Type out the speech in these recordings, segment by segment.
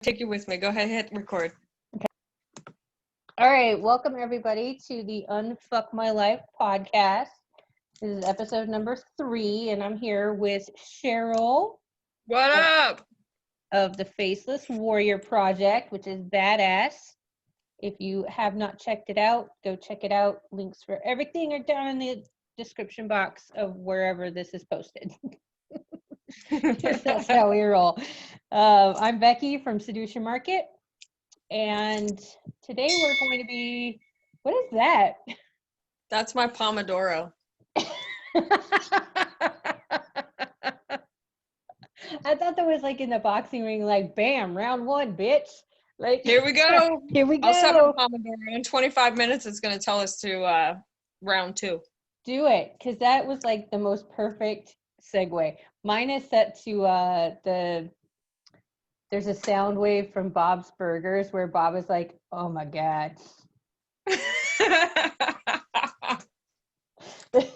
take you with me. Go ahead, hit record. All right, welcome everybody to the Unfuck My Life podcast. This is episode number 3, and I'm here with Cheryl. What up? Of the Faceless Warrior Project, which is badass. If you have not checked it out, go check it out. Links for everything are down in the description box of wherever this is posted. That's how we roll. I'm Beki from Seduce Your Market, and today we're going to be, what is that? That's my Pomodoro. I thought that was like in the boxing ring, like bam, round 1, bitch. Like here we go. Here we go. I'll set a Pomodoro. In 25 minutes, it's going to tell us to round 2. Do it, because that was like the most perfect segue. Mine is set to there's a sound wave from Bob's Burgers where Bob is like, oh my God.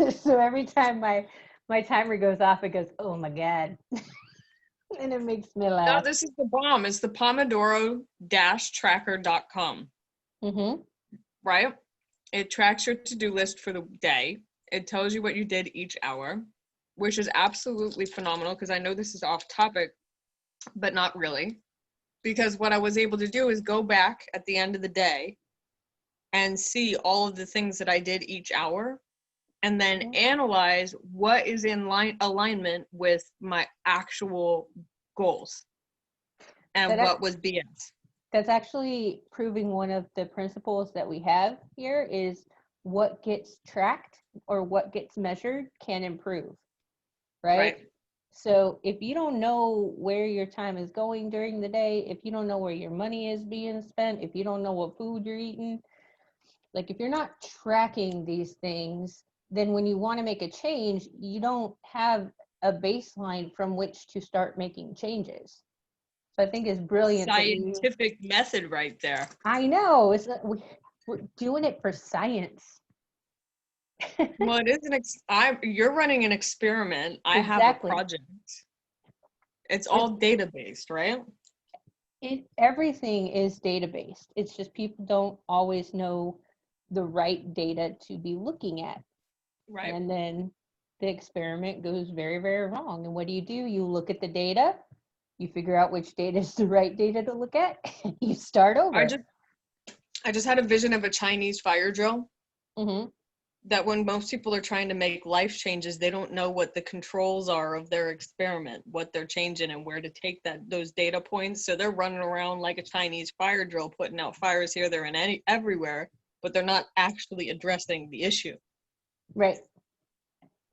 So every time my timer goes off, it goes, oh my God. And it makes me laugh. No, this is the bomb. It's the pomodoro-tracker.com. Mm-hmm. Right? It tracks your to-do list for the day. It tells you what you did each hour, which is absolutely phenomenal because I know this is off topic, but not really. Because what I was able to do is go back at the end of the day and see all of the things that I did each hour and then analyze what is in alignment with my actual goals and what was BS. That's actually proving one of the principles that we have here is what gets tracked or what gets measured can improve, right? So if you don't know where your time is going during the day, if you don't know where your money is being spent, if you don't know what food you're eating, like if you're not tracking these things, then when you want to make a change, you don't have a baseline from which to start making changes. So I think it's brilliant. Scientific method right there. I know. We're doing it for science. Well, it is you're running an experiment. I have a project. It's all data-based, right? Everything is data-based. It's just people don't always know the right data to be looking at. Right. And then the experiment goes very, very wrong. And what do? You look at the data, you figure out which data is the right data to look at, and you start over. I just had a vision of a Chinese fire drill. Mm-hmm. That when most people are trying to make life changes, they don't know what the controls are of their experiment, what they're changing and where to take those data points. So they're running around like a Chinese fire drill, putting out fires here, there, and everywhere, but they're not actually addressing the issue. Right.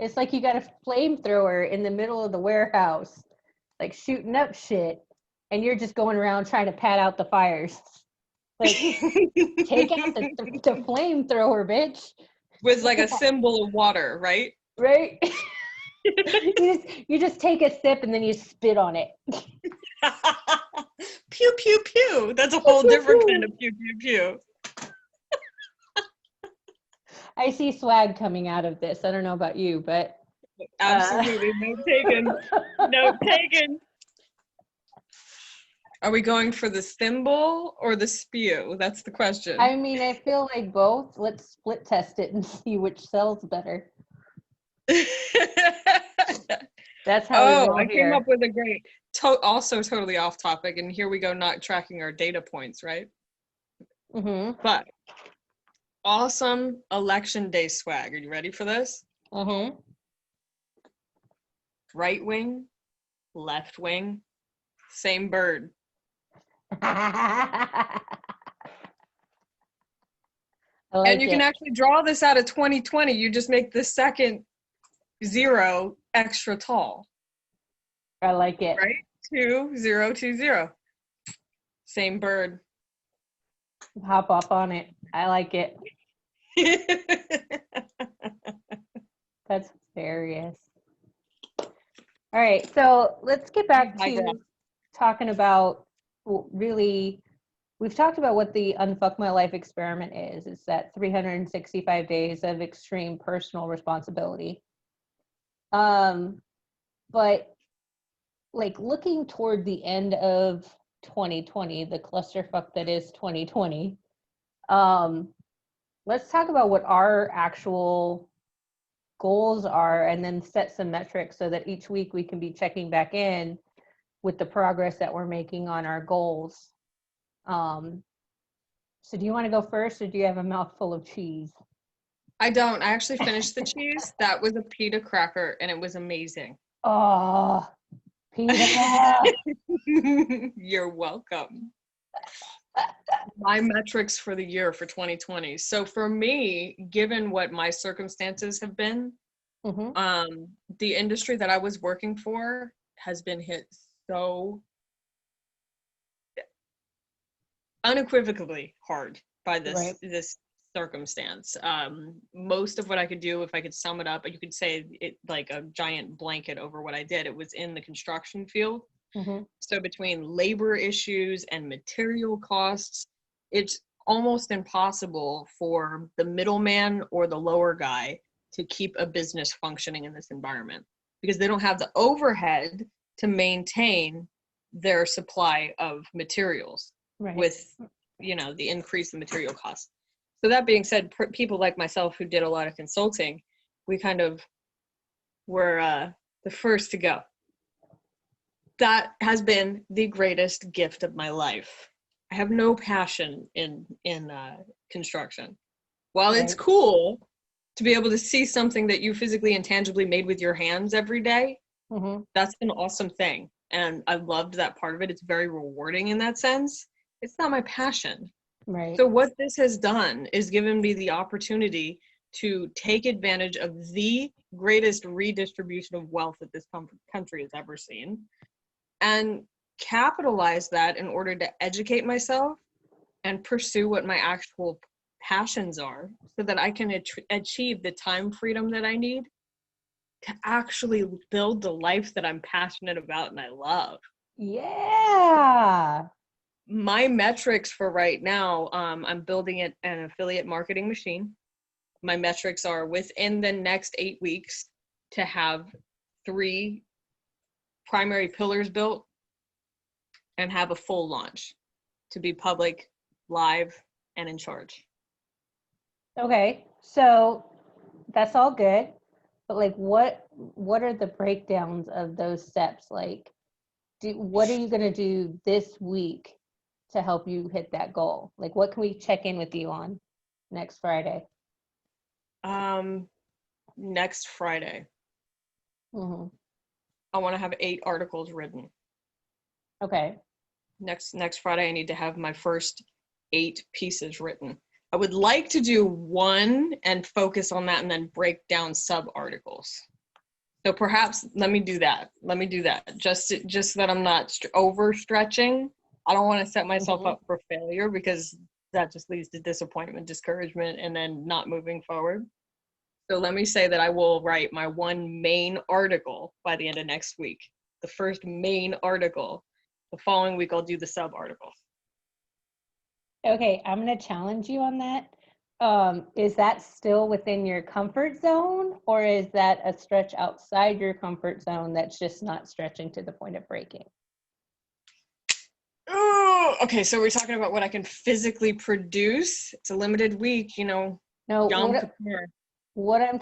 It's like you got a flamethrower in the middle of the warehouse, like shooting up shit, and you're just going around trying to pat out the fires. Like, take out the flamethrower, bitch. With like a symbol of water, right? Right. you just take a sip and then you spit on it. Pew pew pew. That's a whole different kind of pew pew pew. I see swag coming out of this. I don't know about you, but absolutely note taken. Note taken. Are we going for the thimble or the spew? That's the question. I mean, I feel like both. Let's split test it and see which sells better. That's how I came up with a great, also totally off topic, and here we go, not tracking our data points, right? Mm-hmm. But awesome election day swag. Are you ready for this? Mm-hmm. Right wing, left wing, same bird. And you can actually draw this out of 2020. You just make the second 0 extra tall. I like it. Right? 2020. Same bird. Hop up on it. I like it. That's hilarious. All right, so let's get back to talking about really, we've talked about what the Unfuck My Life experiment is. It's that 365 days of extreme personal responsibility. But like looking toward the end of 2020, the clusterfuck that is 2020. Let's talk about what our actual goals are and then set some metrics so that each week we can be checking back in with the progress that we're making on our goals. So do you want to go first, or do you have a mouthful of cheese? I don't. I actually finished the cheese. That was a pita cracker, and it was amazing. Oh, pizza. You're welcome. My metrics for the year for 2020. So for me, given what my circumstances have been, the industry that I was working for has been hit so unequivocally hard by this circumstance. Most of what I could do, if I could sum it up, you could say it like a giant blanket over what I did. It was in the construction field. So between labor issues and material costs, it's almost impossible for the middleman or the lower guy to keep a business functioning in this environment because they don't have the overhead to maintain their supply of materials with, you know, the increase in material costs. So that being said, people like myself who did a lot of consulting, we kind of were the first to go. That has been the greatest gift of my life. I have no passion in construction. While it's cool to be able to see something that you physically and tangibly made with your hands every day, that's an awesome thing. And I loved that part of it. It's very rewarding in that sense. It's not my passion. So what this has done is given me the opportunity to take advantage of the greatest redistribution of wealth that this country has ever seen and capitalize that in order to educate myself and pursue what my actual passions are so that I can achieve the time freedom that I need to actually build the life that I'm passionate about and I love. Yeah. My metrics for right now, I'm building an affiliate marketing machine. My metrics are within the next 8 weeks to have 3 primary pillars built and have a full launch to be public, live, and in charge. Okay, so that's all good, but like what are the breakdowns of those steps? Like what are you going to do this week to help you hit that goal? Like what can we check in with you on next Friday? Next Friday. I want to have 8 articles written. Okay. Next Friday, I need to have my first 8 pieces written. I would like to do 1 and focus on that and then break down sub-articles. So perhaps let me do that. Just so that I'm not overstretching. I don't want to set myself up for failure because that just leads to disappointment, discouragement, and then not moving forward. So let me say that I will write my 1 main article by the end of next week. The first main article. The following week, I'll do the sub-articles. Okay, I'm going to challenge you on that. Is that still within your comfort zone, or is that a stretch outside your comfort zone that's just not stretching to the point of breaking? Oh, okay, so we're talking about what I can physically produce. It's a limited week, you know. No, what I'm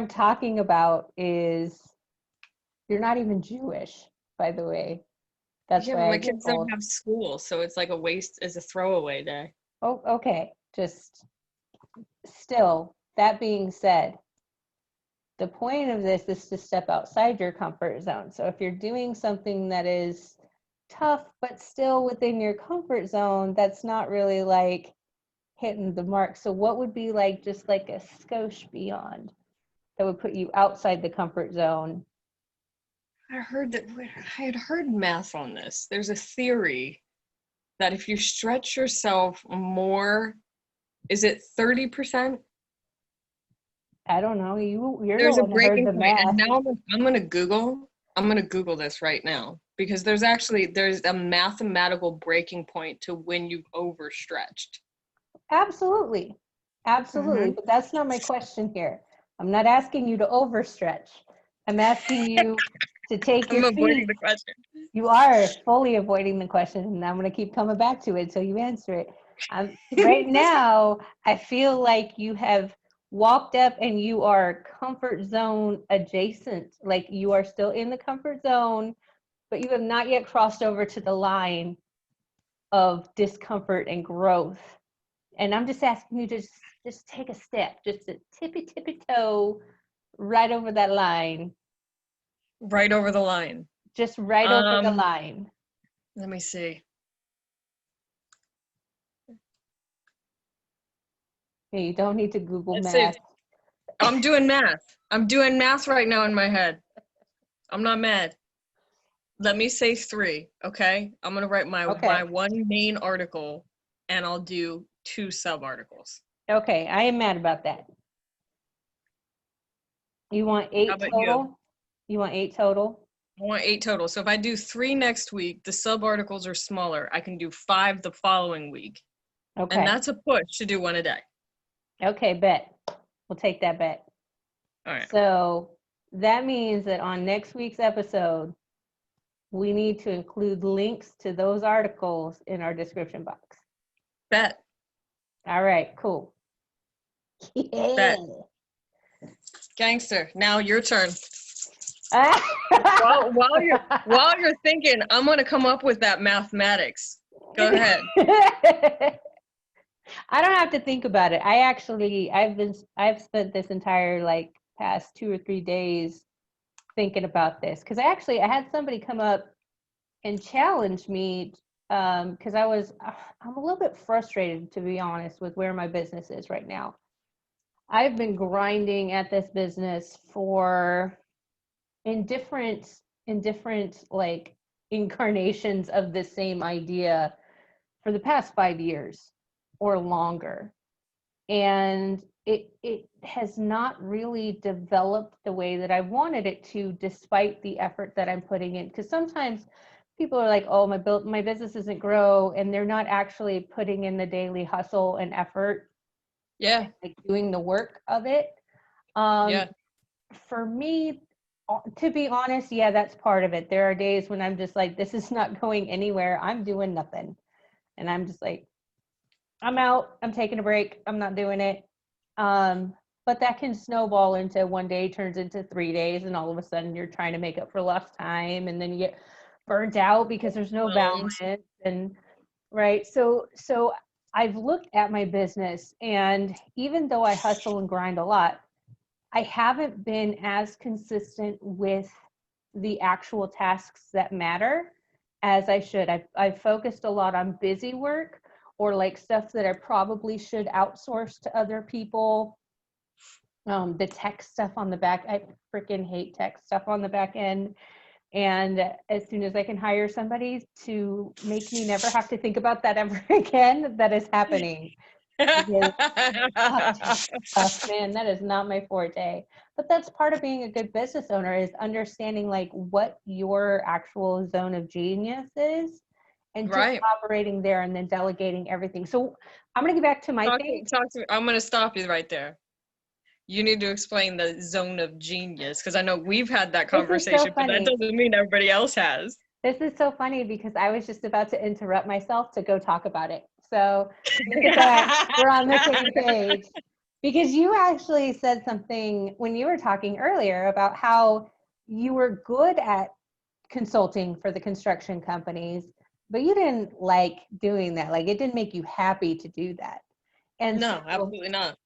talking about is you're not even Jewish, by the way. That's why my kids don't have school, so it's like it's a throwaway day. Oh, okay. Just still, that being said, the point of this is to step outside your comfort zone. So if you're doing something that is tough, but still within your comfort zone, that's not really like hitting the mark. So what would be like just like a skosh beyond that would put you outside the comfort zone? I had heard math on this. There's a theory that if you stretch yourself more, is it 30%? I don't know. You're There's the a one that heard breaking the point, math. and now I'm gonna Google this right now because there's a mathematical breaking point to when you've overstretched. Absolutely. But that's not my question here. I'm not asking you to overstretch. I'm asking you to take I'm your avoiding feet. the question. You are fully avoiding the question, and I'm going to keep coming back to it until you answer it. Right now, I feel like you have walked up and you are comfort zone adjacent. Like you are still in the comfort zone, but you have not yet crossed over to the line of discomfort and growth. And I'm just asking you to just take a step, just a tippy toe right over that line. Right over the line. Just right over the line. Let me see. Yeah, you don't need to Google Let's math. see. I'm doing math. I'm doing math right now in my head. I'm not mad. Let me say 3, okay? I'm gonna write my one main article, and I'll do 2 sub-articles. Okay, I am mad about that. You want 8 total? You want 8 total? I want 8 total. So if I do 3 next week, the sub-articles are smaller. I can do 5 the following week. Okay. And that's a push to do 1 a day. Okay, bet. We'll take that bet. All right. So that means that on next week's episode, we need to include links to those articles in our description box. Bet. All right, cool. Yeah. Bet. Gangster, now your turn. while you're thinking, I'm gonna come up with that mathematics. Go ahead. I don't have to think about it. I've spent this entire past 2 or 3 days thinking about this because I had somebody come up and challenge me because I'm a little bit frustrated, to be honest, with where my business is right now. I've been grinding at this business in different like incarnations of the same idea for the past 5 years or longer. And it has not really developed the way that I wanted it to, despite the effort that I'm putting in. Because sometimes people are like, oh, my business doesn't grow, and they're not actually putting in the daily hustle and effort. Yeah. Like doing the work of it. Yeah. For me, to be honest, yeah, that's part of it. There are days when I'm just like, this is not going anywhere. I'm doing nothing. And I'm just like, I'm out. I'm taking a break. I'm not doing it. But that can snowball into one day turns into 3 days, and all of a sudden you're trying to make up for lost time, and then you get burnt out because there's no balance. And right. So I've looked at my business, and even though I hustle and grind a lot, I haven't been as consistent with the actual tasks that matter as I should. I've focused a lot on busy work or like stuff that I probably should outsource to other people. The tech stuff on the back, I freaking hate tech stuff on the back end. And as soon as I can hire somebody to make me never have to think about that ever again, that is happening. Because, tough, man, that is not my forte. But that's part of being a good business owner, is understanding like what your actual zone of genius is, and just operating there and then delegating everything. So I'm going to get back to my thing. I'm going to stop you right there. You need to explain the zone of genius, because I know we've had that conversation, but that doesn't mean everybody else has. This is so funny because I was just about to interrupt myself to go talk about it. So look at that. We're on the same page. Because you actually said something when you were talking earlier about how you were good at consulting for the construction companies, but you didn't like doing that. Like it didn't make you happy to do that. And no, absolutely not.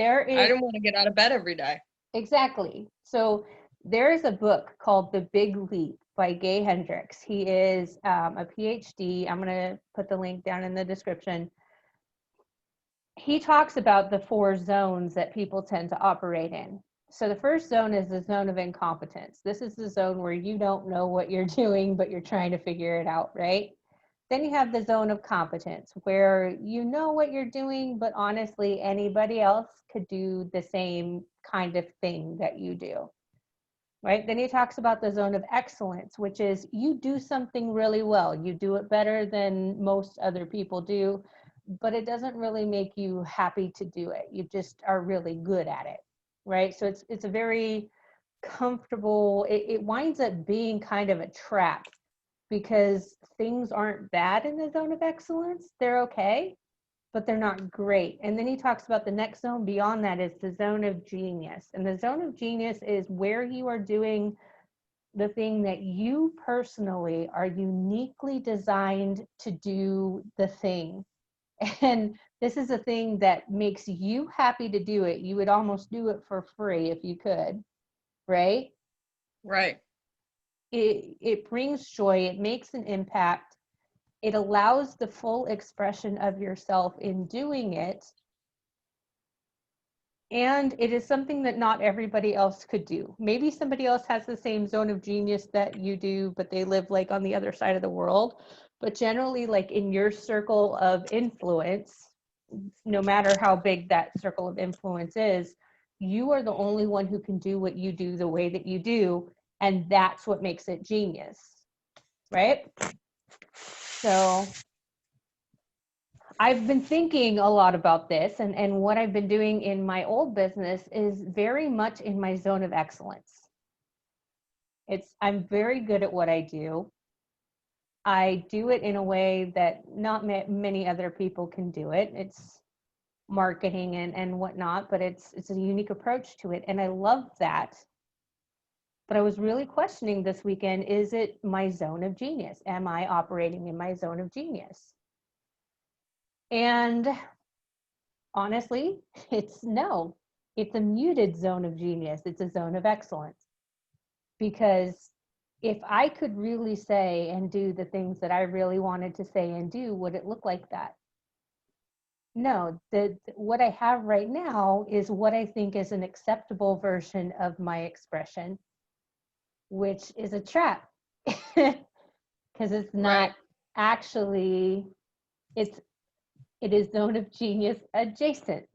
I didn't want to get out of bed every day. Exactly. So there is a book called The Big Leap by Gay Hendricks. He is a PhD. I'm going to put the link down in the description. He talks about the 4 zones that people tend to operate in. So the first zone is the zone of incompetence. This is the zone where you don't know what you're doing, but you're trying to figure it out, right? Then you have the zone of competence, where you know what you're doing, but honestly, anybody else could do the same kind of thing that you do, right? Then he talks about the zone of excellence, which is you do something really well. You do it better than most other people do, but it doesn't really make you happy to do it. You just are really good at it, right? So it's a very comfortable, it winds up being kind of a trap because things aren't bad in the zone of excellence. They're okay, but they're not great. And then he talks about the next zone beyond that is the zone of genius. And the zone of genius is where you are doing the thing that you personally are uniquely designed to do the thing. And this is a thing that makes you happy to do it. You would almost do it for free if you could, right? Right. It brings joy, it makes an impact, it allows the full expression of yourself in doing it, and it is something that not everybody else could do. Maybe somebody else has the same zone of genius that you do, but they live like on the other side of the world. But generally, like in your circle of influence, no matter how big that circle of influence is, you are the only one who can do what you do the way that you do, and that's what makes it genius, right? So I've been thinking a lot about this, and what I've been doing in my old business is very much in my zone of excellence. I'm very good at what I do. I do it in a way that not many other people can do it. It's marketing and whatnot, but it's a unique approach to it, and I love that. But I was really questioning this weekend, is it my zone of genius? Am I operating in my zone of genius? And honestly, it's no. It's a muted zone of genius. It's a zone of excellence. Because if I could really say and do the things that I really wanted to say and do, would it look like that? No, what I have right now is what I think is an acceptable version of my expression, which is a trap. Because it's not actually, it is zone of genius adjacent.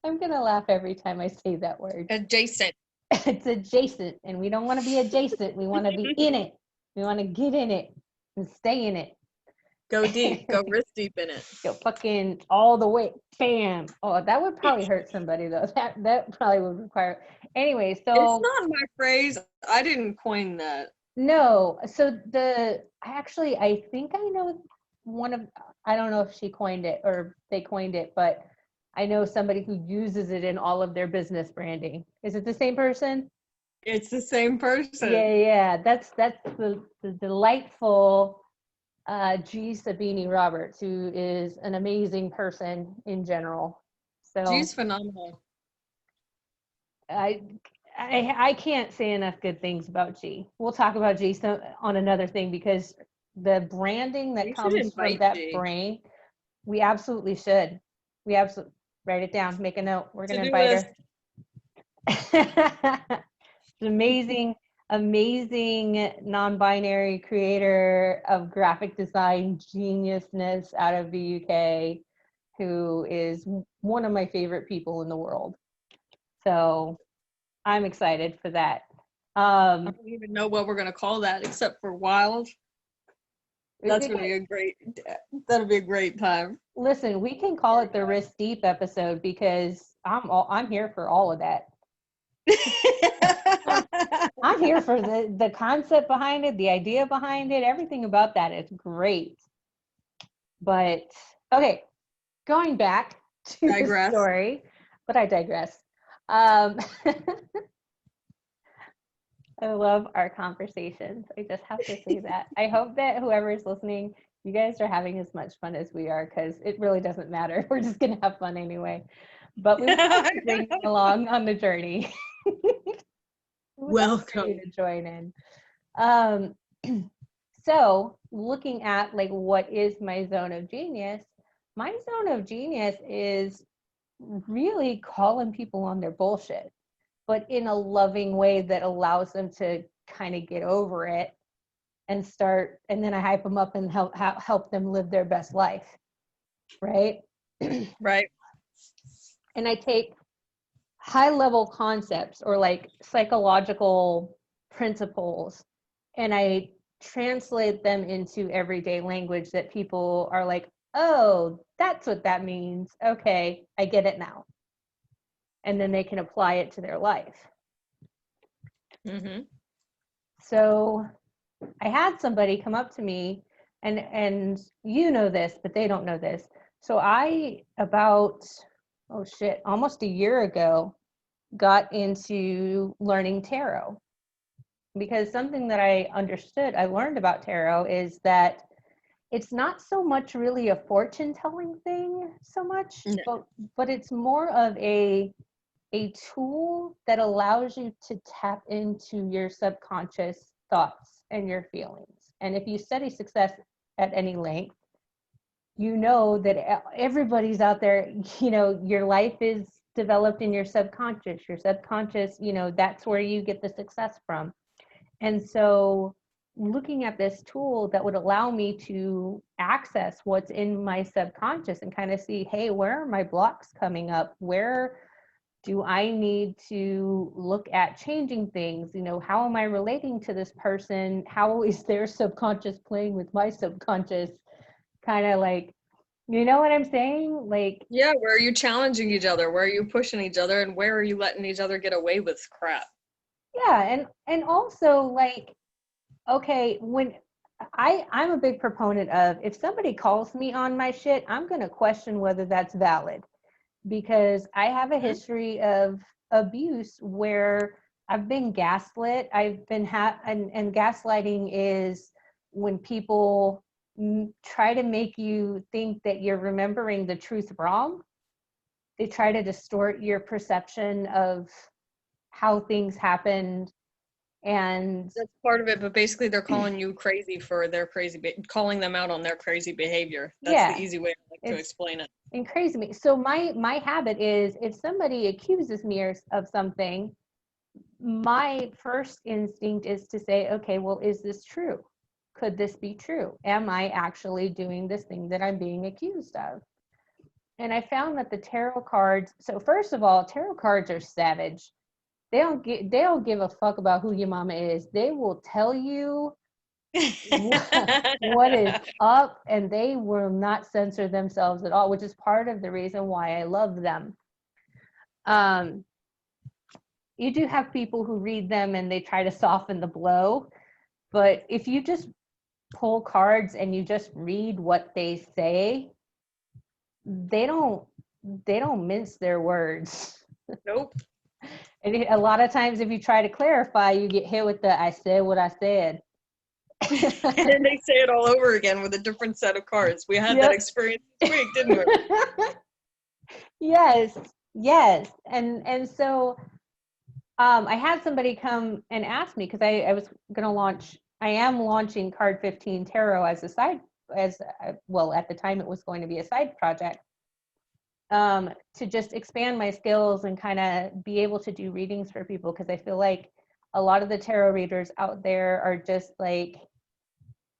I'm gonna laugh every time I say that word. Adjacent. It's adjacent, and we don't want to be adjacent. We want to be in it. We want to get in it and stay in it. Go deep. Go wrist deep in it. Go fucking all the way. Bam. Oh, that would probably hurt somebody though. That probably would require. Anyway, so it's not my phrase. I didn't coin that. No. So I think I know I don't know if she coined it or they coined it, but I know somebody who uses it in all of their business branding. Is it the same person? It's the same person. Yeah. That's the delightful G. Sabini Roberts, who is an amazing person in general. So G's phenomenal. I can't say enough good things about G. We'll talk about G on another thing, because the branding that comes from that brain, we absolutely should. We absolutely write it down, make a note. We're going to invite her. Amazing non-binary creator of graphic design geniusness out of the UK, who is one of my favorite people in the world. So I'm excited for that. I don't even know what we're going to call that except for wild. That'll be a great time. Listen, we can call it the wrist deep episode, because I'm here for all of that. I'm here for the concept behind it, the idea behind it, everything about that is great. But okay, going back to the story, but I digress. I love our conversations. I just have to say that. I hope that whoever is listening, you guys are having as much fun as we are, because it really doesn't matter. We're just going to have fun anyway. But we want to bring you along on the journey. Welcome to join in. So looking at like what is my zone of genius, my zone of genius is really calling people on their bullshit, but in a loving way that allows them to kind of get over it and then I hype them up and help them live their best life. Right. Right. And I take high level concepts or like psychological principles, and I translate them into everyday language that people are like, oh, that's what that means. Okay, I get it now. And then they can apply it to their life. Mm-hmm. So I had somebody come up to me, and you know this, but they don't know this. So I about, oh shit, almost a year ago got into learning tarot, because something that I learned about tarot is that it's not so much really a fortune telling thing so much, No. but it's more of a tool that allows you to tap into your subconscious thoughts and your feelings. And if you study success at any length, you know that everybody's out there, your life is developed in your subconscious. Your subconscious, that's where you get the success from. And so looking at this tool that would allow me to access what's in my subconscious and kind of see, hey, where are my blocks coming up? Where do I need to look at changing things? How am I relating to this person? How is their subconscious playing with my subconscious? Kind of like, you know what I'm saying? Like, Yeah, where are you challenging each other? Where are you pushing each other? And where are you letting each other get away with crap? yeah, and also like, okay, when I'm a big proponent of, if somebody calls me on my shit, I'm going to question whether that's valid, because I have a history of abuse where I've been gaslit. I've been and gaslighting is when people try to make you think that you're remembering the truth wrong. They try to distort your perception of how things happened. And That's part of it, but basically they're calling you crazy for their calling them out on their crazy behavior. That's the yeah, easy way I like to it's explain it. and crazy me. So my habit is, if somebody accuses me of something, my first instinct is to say, okay, well, is this true? Could this be true? Am I actually doing this thing that I'm being accused of? And I found that the tarot cards, so first of all, tarot cards are savage. They don't give a fuck about who your mama is. They will tell you what is up, and they will not censor themselves at all, which is part of the reason why I love them. Um, you do have people who read them and they try to soften the blow, but if you just pull cards and you just read what they say, they don't mince their words. Nope. And a lot of times, if you try to clarify, you get hit with the "I said what I said." And they say it all over again with a different set of cards. We had that Yep. experience this week, didn't we? Yes, yes, and so I had somebody come and ask me, because I was going to launch. I am launching Card 15 Tarot as a side, well, at the time it was going to be a side project, to just expand my skills and kind of be able to do readings for people, because I feel like a lot of the tarot readers out there are just like,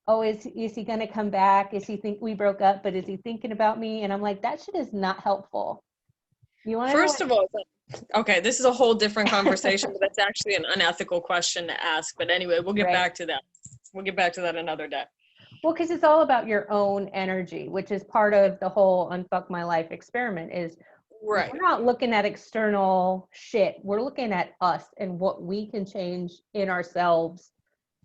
oh, is he going to come back? Is he think we broke up, but is he thinking about me? And I'm like, that shit is not helpful. You want to know First what? of all, okay, this is a whole different conversation, but that's actually an unethical question to ask. But anyway, we'll get Right. back to that. We'll get back to that another day. Well, because it's all about your own energy, which is part of the whole Unfuck My Life experiment. Is Right. we're not looking at external shit. We're looking at us and what we can change in ourselves.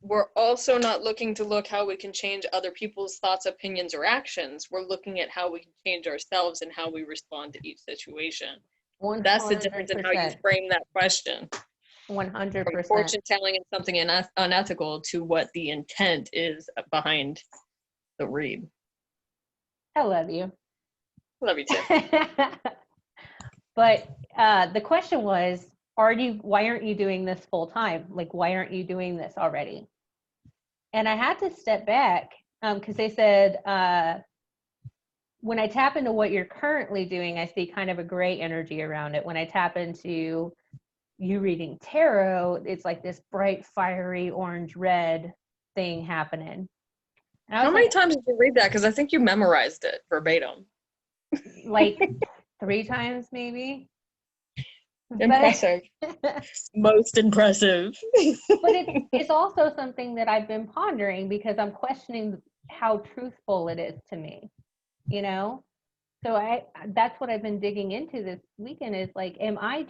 We're also not looking to look how we can change other people's thoughts, opinions, or actions. We're looking at how we can change ourselves and how we respond to each situation. 100%. That's the difference in how you frame that question. 100%. From fortune telling and something unethical to what the intent is behind the read. I love you. Love you too. But the question was, why aren't you doing this full time? Like, why aren't you doing this already? And I had to step back, because they said, when I tap into what you're currently doing, I see kind of a gray energy around it. When I tap into you reading tarot, it's like this bright, fiery, orange, red thing happening. And I How was many like, times did you read that? Because I think you memorized it verbatim. like 3 times maybe. Impressive. Most impressive. But it's also something that I've been pondering, because I'm questioning how truthful it is to me, you know? So that's what I've been digging into this weekend, is like, am I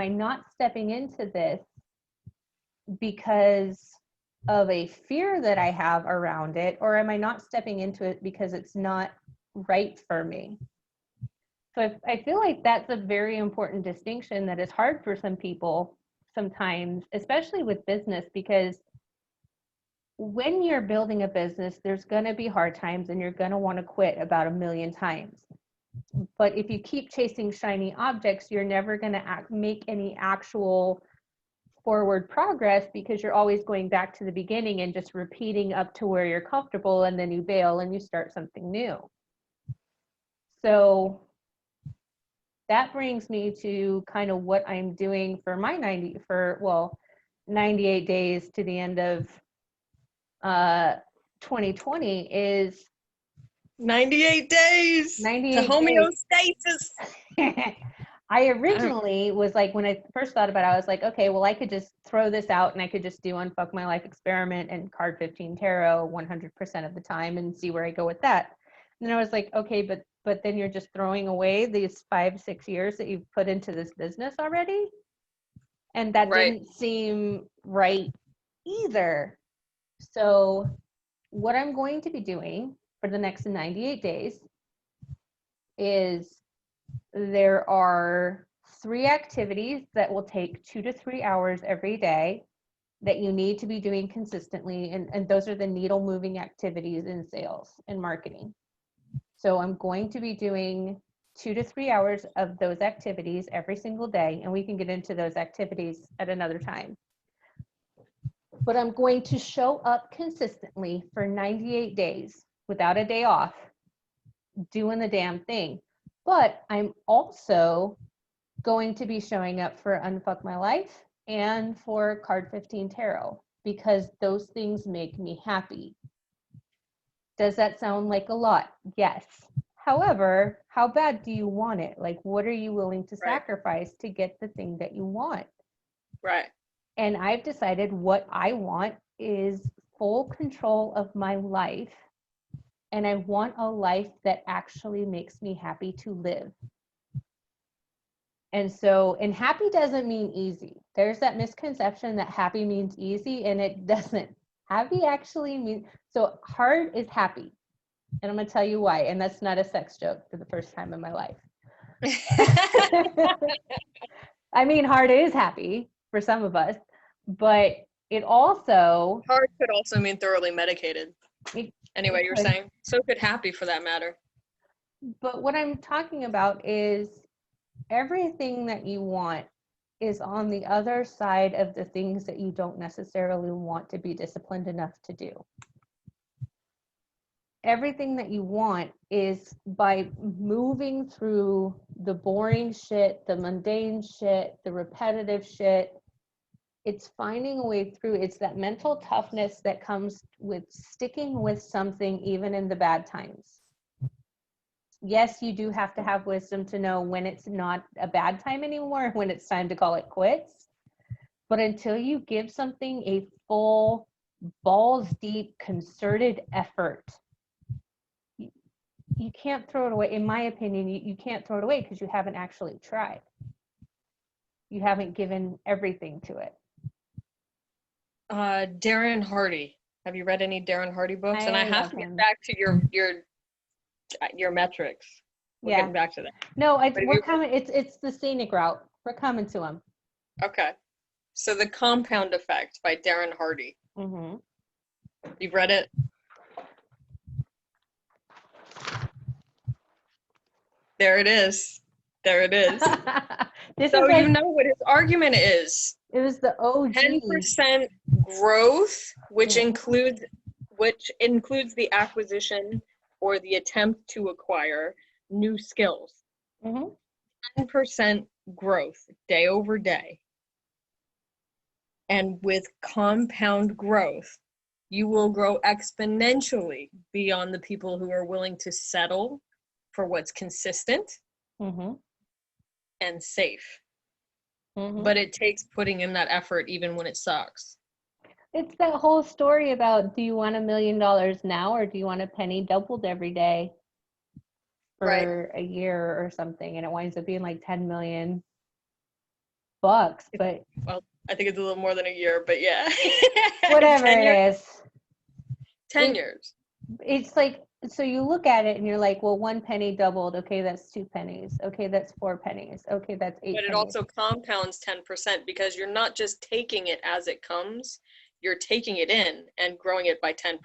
not stepping into this because of a fear that I have around it, or am I not stepping into it because it's not right for me? So I feel like that's a very important distinction that is hard for some people sometimes, especially with business, because when you're building a business, there's going to be hard times and you're going to want to quit about a million times. But if you keep chasing shiny objects, you're never going to make any actual forward progress, because you're always going back to the beginning and just repeating up to where you're comfortable, and then you bail and you start something new. So that brings me to kind of what I'm doing for my 98 days to the end of 2020 is 98 days 98 to homeostasis. days. I originally was like, when I first thought about it, I was like, okay, well, I could just throw this out and I could just do Unfuck My Life Experiment and Card 15 Tarot 100% of the time and see where I go with that. And then I was like, okay, but then you're just throwing away these 5-6 years that you've put into this business already. And that didn't seem right either. So what I'm going to be doing for the next 98 days is there are 3 activities that will take 2 to 3 hours every day that you need to be doing consistently. And those are the needle moving activities in sales and marketing. So I'm going to be doing 2 to 3 hours of those activities every single day. And we can get into those activities at another time. But I'm going to show up consistently for 98 days without a day off, doing the damn thing. But I'm also going to be showing up for Unfuck My Life and for Card 15 Tarot, because those things make me happy. Does that sound like a lot? Yes. However, how bad do you want it? Like, what are you willing to sacrifice to get the thing that you want? Right. And I've decided what I want is full control of my life. And I want a life that actually makes me happy to live. And so, and happy doesn't mean easy. There's that misconception that happy means easy, and it doesn't. Happy actually means, so hard is happy. And I'm going to tell you why. And that's not a sex joke for the first time in my life. I mean, hard is happy for some of us, but it also. Hard could also mean thoroughly medicated. Anyway, you're saying. So could happy for that matter. But what I'm talking about is everything that you want is on the other side of the things that you don't necessarily want to be disciplined enough to do. Everything that you want is by moving through the boring shit, the mundane shit, the repetitive shit. It's finding a way through. It's that mental toughness that comes with sticking with something even in the bad times. Yes, you do have to have wisdom to know when it's not a bad time anymore, when it's time to call it quits. But until you give something a full, balls deep, concerted effort, you can't throw it away. In my opinion, you can't throw it away because you haven't actually tried. You haven't given everything to it. Darren Hardy. Have you read any Darren Hardy books? And I have to get back to your metrics. We're getting back to that. No, we're coming. It's the scenic route. We're coming to them. Okay. So The Compound Effect by Darren Hardy. Mm-hmm. You've read it? There it is. There it is. So you know what his argument is. It was the OG. 10% growth, which includes the acquisition or the attempt to acquire new skills. Mm-hmm. 10% growth day over day. And with compound growth, you will grow exponentially beyond the people who are willing to settle for what's consistent and safe. But it takes putting in that effort even when it sucks. It's that whole story about, do you want $1 million now, or do you want a penny doubled every day for a year or something? And it winds up being like $10 million. But I think it's a little more than a year, but yeah. Whatever 10 it years? is. 10 years. It's like, so you look at it and you're like, well, 1 penny doubled. Okay, that's 2 pennies. Okay, that's 4 pennies. Okay, that's 8 But it pennies. also compounds 10% because you're not just taking it as it comes, you're taking it in and growing it by 10%.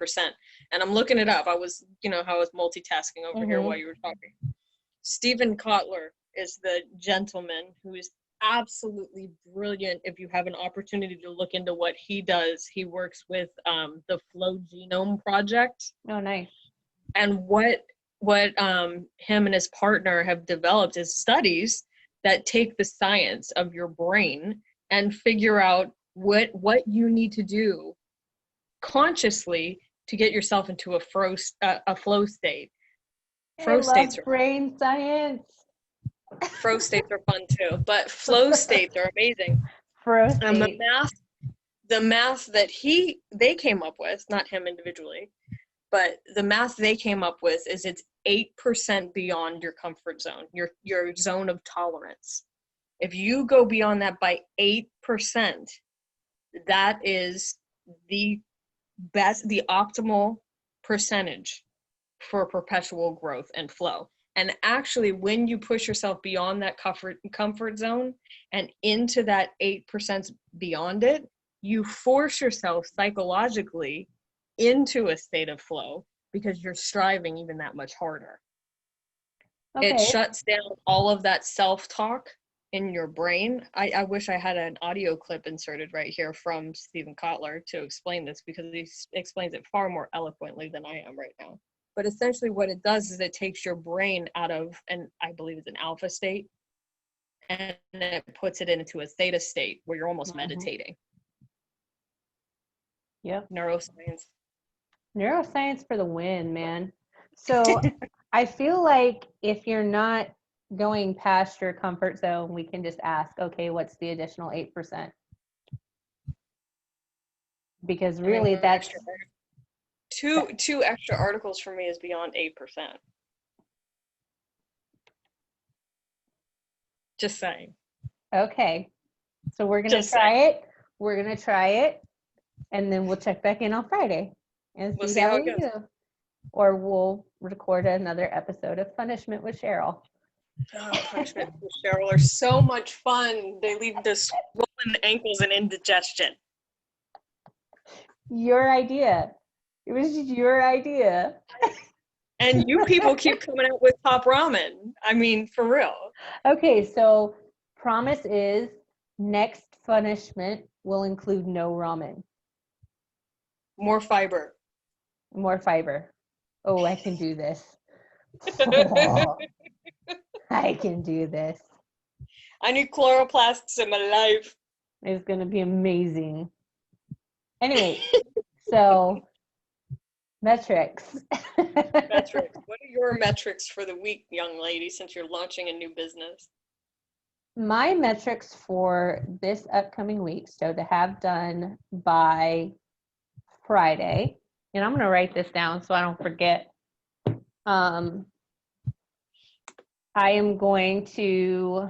And I'm looking it up. I was, how I was multitasking over here while you were talking. Stephen Kotler is the gentleman who is absolutely brilliant. If you have an opportunity to look into what he does, he works with the Flow Genome Project. Oh, nice. And what him and his partner have developed is studies that take the science of your brain and figure out what you need to do consciously to get yourself into a flow state. I love brain science. Flow states are fun too, but flow states are amazing. And the math that they came up with, not him individually, but the math they came up with is it's 8% beyond your comfort zone, your zone of tolerance. If you go beyond that by 8%, that is the optimal percentage for perpetual growth and flow. And actually, when you push yourself beyond that comfort zone and into that 8% beyond it, you force yourself psychologically into a state of flow because you're striving even that much harder. Okay. It shuts down all of that self-talk in your brain. I wish I had an audio clip inserted right here from Stephen Kotler to explain this, because he explains it far more eloquently than I am right now. But essentially what it does is it takes your brain out of, and I believe it's an alpha state, and it puts it into a theta state where you're almost meditating. Yep. Neuroscience for the win, man. So I feel like if you're not going past your comfort zone, we can just ask, okay, what's the additional 8%? Because really that's two extra articles for me is beyond 8%. Just saying. Okay. So we're going to try it. We're going to try it. And then we'll check back in on Friday and see how we do. Or we'll record another episode of Punishment with Cheryl. Oh, Punishment with Cheryl are so much fun. They leave this swollen ankles and indigestion. Your idea. It was your idea. And you people keep coming out with top ramen. I mean, for real. Okay, so promise is next punishment will include no ramen. More fiber. More fiber. Oh, I can do this. Oh, I can do this. I need chloroplasts in my life. It's going to be amazing. Anyway, so metrics. Metrics. What are your metrics for the week, young lady, since you're launching a new business? My metrics for this upcoming week, so to have done by Friday, and I'm going to write this down so I don't forget. I am going to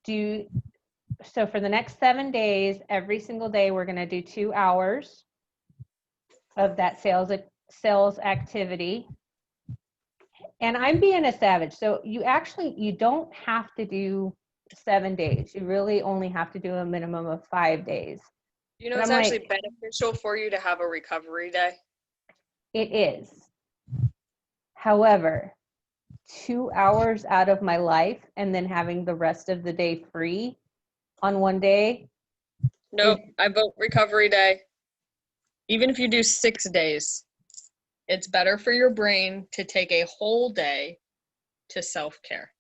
do, so for the next 7 days, every single day, we're going to do 2 hours of that sales activity. And I'm being a savage. So you don't have to do 7 days. You really only have to do a minimum of 5 days. You know, it's actually beneficial for you to have a recovery day. It is. However, 2 hours out of my life and then having the rest of the day free on one day. Nope, I vote recovery day. Even if you do 6 days, it's better for your brain to take a whole day to self-care,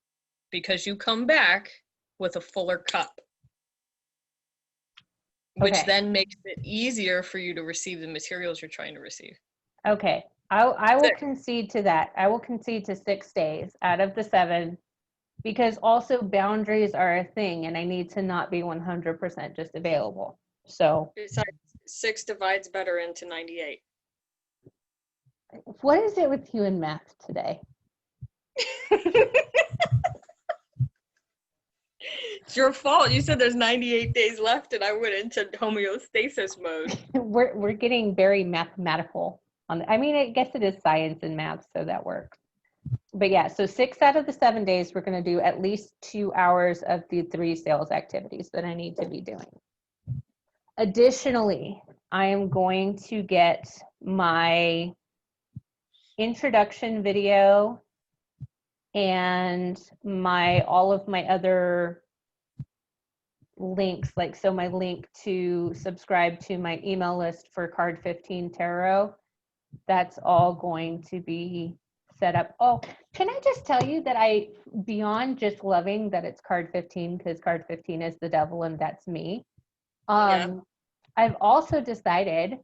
because you come back with a fuller cup, which then makes it easier for you to receive the materials you're trying to receive. Okay. I will concede to that. I will concede to 6 days out of the 7, because also boundaries are a thing and I need to not be 100% just available. So besides, 6 divides better into 98. What is it with you in math today? It's your fault. You said there's 98 days left and I went into homeostasis mode. We're getting very mathematical on I mean, I guess it is science and math, so that works. But yeah, so 6 out of the 7 days, we're going to do at least 2 hours of the 3 sales activities that I need to be doing. Additionally, I am going to get my introduction video and all of my other links, like so my link to subscribe to my email list for Card 15 Tarot, that's all going to be set up. Oh, can I just tell you that beyond just loving that it's Card 15, because Card 15 is the devil and that's me, I've also decided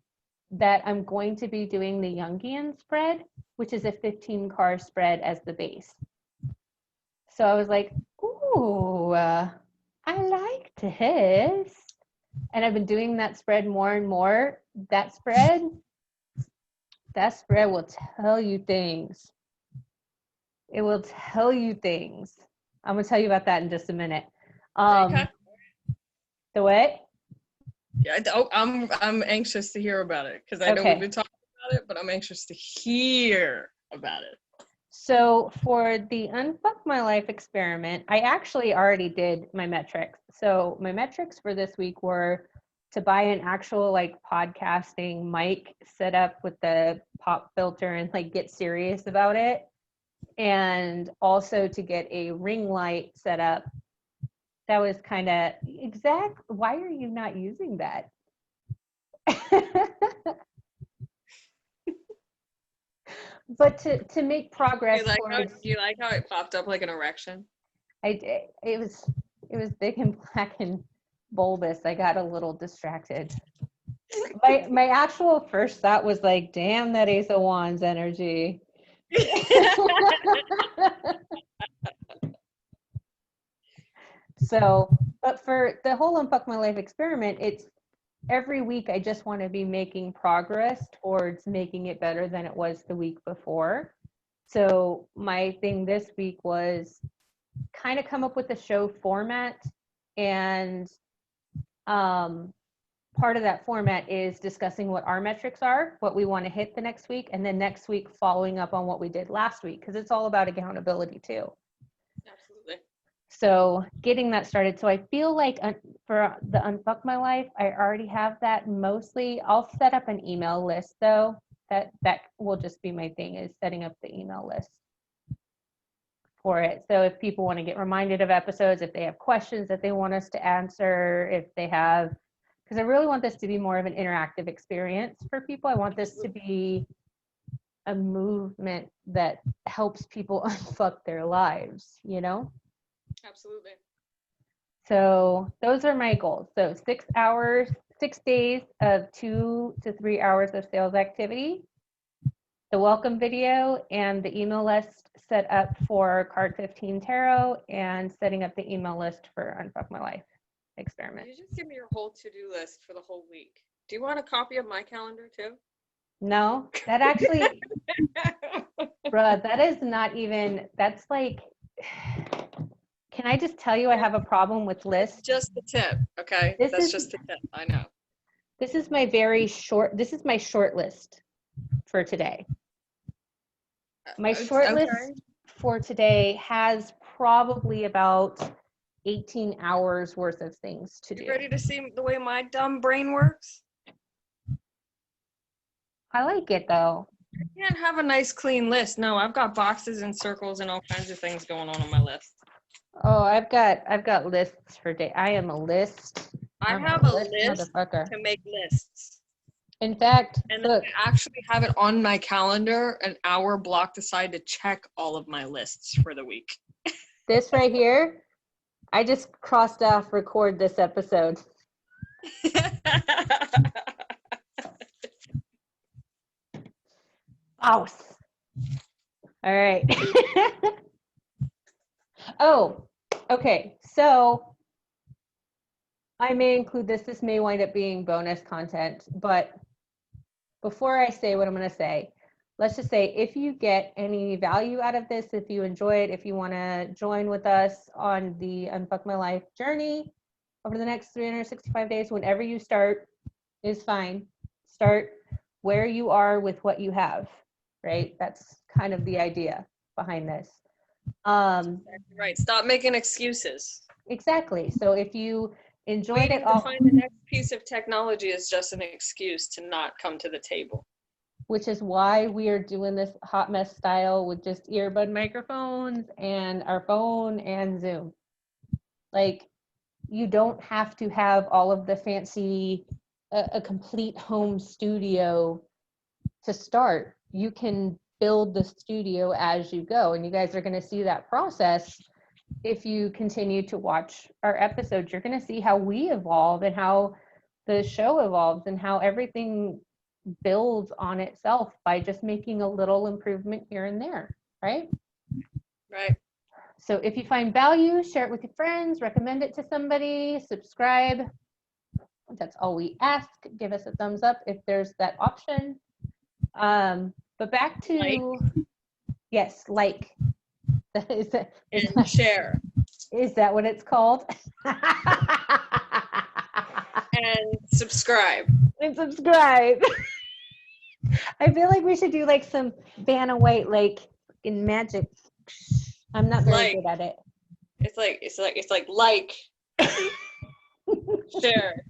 that I'm going to be doing the Jungian spread, which is a 15 card spread as the base. So I was like, ooh, I like this. And I've been doing that spread more and more. That spread will tell you things. It will tell you things. I'm going to tell you about that in just a minute. Okay. The what? Yeah, I'm anxious to hear about it because I know we've been talking about it, but I'm anxious to hear about it. So for the Unfuck My Life experiment, I actually already did my metrics. So my metrics for this week were to buy an actual like podcasting mic set up with the pop filter and like get serious about it. And also to get a ring light set up. That was kind of exact. Why are you not using that? But to make progress, you like how it popped up like an erection? I did. It was big and black and bulbous. I got a little distracted. My actual first thought was like, damn, that Ace of Wands energy. So, but for the whole Unfuck My Life experiment, it's every week I just want to be making progress towards making it better than it was the week before. So my thing this week was kind of come up with a show format, and part of that format is discussing what our metrics are, what we want to hit the next week, and then next week following up on what we did last week, because it's all about accountability too. Absolutely. So getting that started. So I feel like for the Unfuck My Life, I already have that mostly. I'll set up an email list though. That will just be my thing, is setting up the email list for it. So if people want to get reminded of episodes, if they have questions that they want us to answer, if they have, because I really want this to be more of an interactive experience for people. I want this to be a movement that helps people unfuck their lives, you know? Absolutely. So those are my goals. So 6 hours, 6 days of 2 to 3 hours of sales activity, the welcome video, and the email list set up for Card 15 Tarot, and setting up the email list for Unfuck My Life experiment. You just give me your whole to-do list for the whole week. Do you want a copy of my calendar too? No, that actually, bruh, that is not even, that's like, can I just tell you I have a problem with lists? Just the tip, okay? That's just the tip, I know. This is my short list for today. My short list for today has probably about 18 hours worth of things to do. You ready to see the way my dumb brain works? I like it though. You can't have a nice clean list. No, I've got boxes and circles and all kinds of things going on my list. Oh, I've got lists for day. I am a list. I have a list to make lists. In fact, and look, I actually have it on my calendar, an hour blocked aside to check all of my lists for the week. This right here, I just crossed off record this episode. Mouse. All right. Oh, okay. So I may include this. This may wind up being bonus content, but before I say what I'm going to say, let's just say if you get any value out of this, if you enjoy it, if you want to join with us on the Unfuck My Life journey over the next 365 days, whenever you start is fine. Start where you are with what you have, right? That's kind of the idea behind this. Right. Stop making excuses. Exactly. So if you enjoyed Waiting it to all, find the next piece of technology is just an excuse to not come to the table. which is why we are doing this hot mess style with just earbud microphones and our phone and Zoom. Like, you don't have to have all of the fancy, a complete home studio to start. You can build the studio as you go, and you guys are going to see that process. If you continue to watch our episodes, you're going to see how we evolve and how the show evolves and how everything builds on itself by just making a little improvement here and there, right? Right. So if you find value, share it with your friends, recommend it to somebody, subscribe. That's all we ask. Give us a thumbs up if there's that option. But back to, yes, like. And share. Is that what it's called? And subscribe. And subscribe. I feel like we should do like some Vanna White, like in magic. I'm not very good at it. It's like share,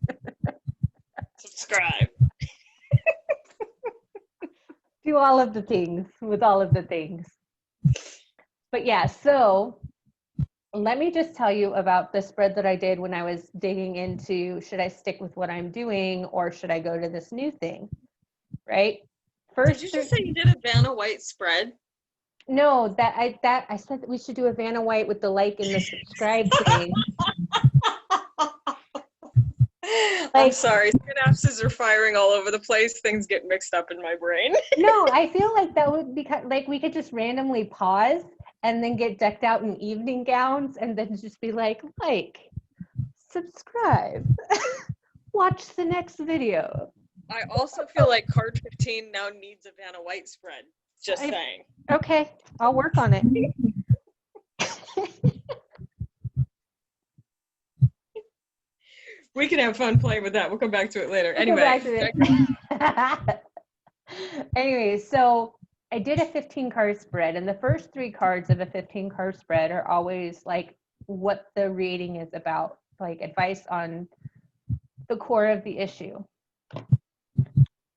subscribe. Do all of the things with all of the things. But yeah, so let me just tell you about the spread that I did when I was digging into, should I stick with what I'm doing or should I go to this new thing, right? First, did you just say you did a Vanna White spread? No, I said that we should do a Vanna White with the like and the subscribe thing. I'm sorry, synapses are firing all over the place. Things get mixed up in my brain. No, I feel like that would be like we could just randomly pause and then get decked out in evening gowns and then just be like, subscribe, watch the next video. I also feel like card 15 now needs a Vanna White spread. Just saying. Okay, I'll work on it. We can have fun playing with that. We'll come back to it later. Anyway, so I did a 15 card spread, and the first 3 cards of a 15 card spread are always like what the reading is about, like advice on the core of the issue.